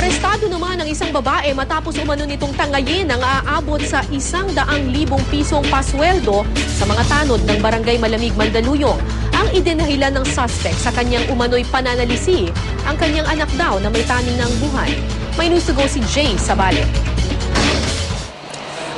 Arestado naman ang isang babae matapos umano nitong tangayin ang aabot sa 100,000 pisong pasweldo sa mga tanod ng Barangay Malamig, Mandaluyong. Ang idinahilan ng suspect sa kanyang umano'y pananalisi ang kanyang anak daw na may taning ng buhay. May news to go si Jay Sabale.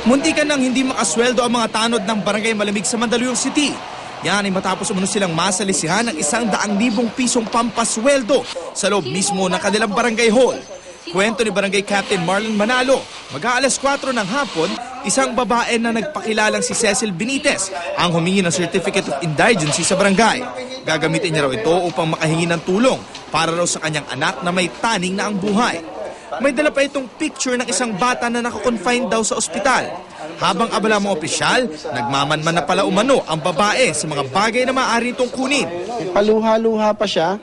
Muntikan nang hindi makasweldo ang mga tanod ng Barangay Malamig sa Mandaluyong City. Yan ay matapos umano silang masalisihan ng 100,000 pisong pampasweldo sa loob mismo ng kanilang barangay hall. Kwento ni Barangay Captain Marlon Manalo, mag-aalas 4 ng hapon, isang babae na nagpakilalang si Cecil Benitez ang humingi ng Certificate of Indigency sa barangay. Gagamitin niya raw ito upang makahingi ng tulong para raw sa kanyang anak na may taning na ang buhay. May dala pa itong picture ng isang bata na nakakonfine daw sa ospital. Habang abala mga opisyal, nagmamanman na pala umano ang babae sa mga bagay na maaari itong kunin. Paluha-luha pa siya.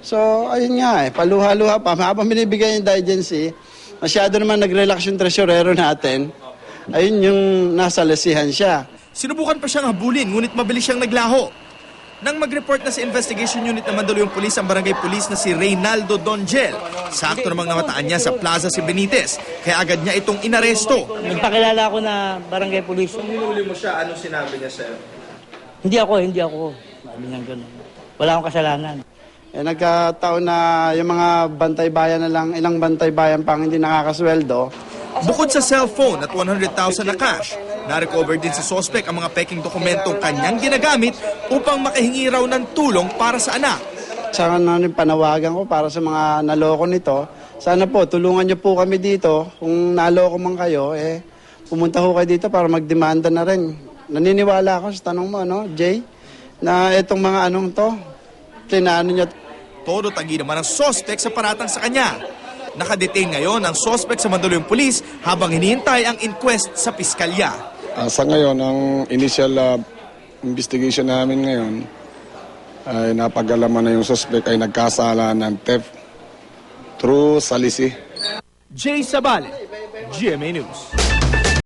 So, ayun nga paluha-luha pa. Habang binibigay yung indigency, masyado naman nag-relax yung tresurero natin. Ayun yung nasa lasihan siya. Sinubukan pa siyang habulin, ngunit mabilis siyang naglaho. Nang mag-report na sa investigation unit ng Mandaluyong Police ang barangay police na si Reynaldo Dongel, sakto namang namataan niya sa plaza si Benitez, kaya agad niya itong inaresto. Nagpakilala ako na barangay police. Kung hinuli mo siya, anong sinabi niya sa'yo? Hindi ako. Sabi niya gano'n. Wala akong kasalanan. Nagkataon na yung mga bantay bayan na lang, ilang bantay bayan pang hindi nakakasweldo. Bukod sa cellphone at 100,000 na cash, na-recover din sa suspect ang mga peking dokumentong kanyang ginagamit upang makahingi raw ng tulong para sa anak. Saka na rin panawagan ko para sa mga naloko nito. Sana po, tulungan niyo po kami dito. Kung naloko man kayo, pumunta ho kayo dito para magdemanda na rin. Naniniwala ako sa tanong mo, Jay, na itong mga tinano niya. Todo tagi naman ang suspect sa paratang sa kanya. Nakadetain ngayon ang suspect sa Mandaluyong Police habang hinihintay ang inquest sa piskalya. Sa ngayon, ang initial investigation namin ngayon ay napag-alaman na yung suspect ay nagkasala ng theft through salisi. Jay Sabale, GMA News.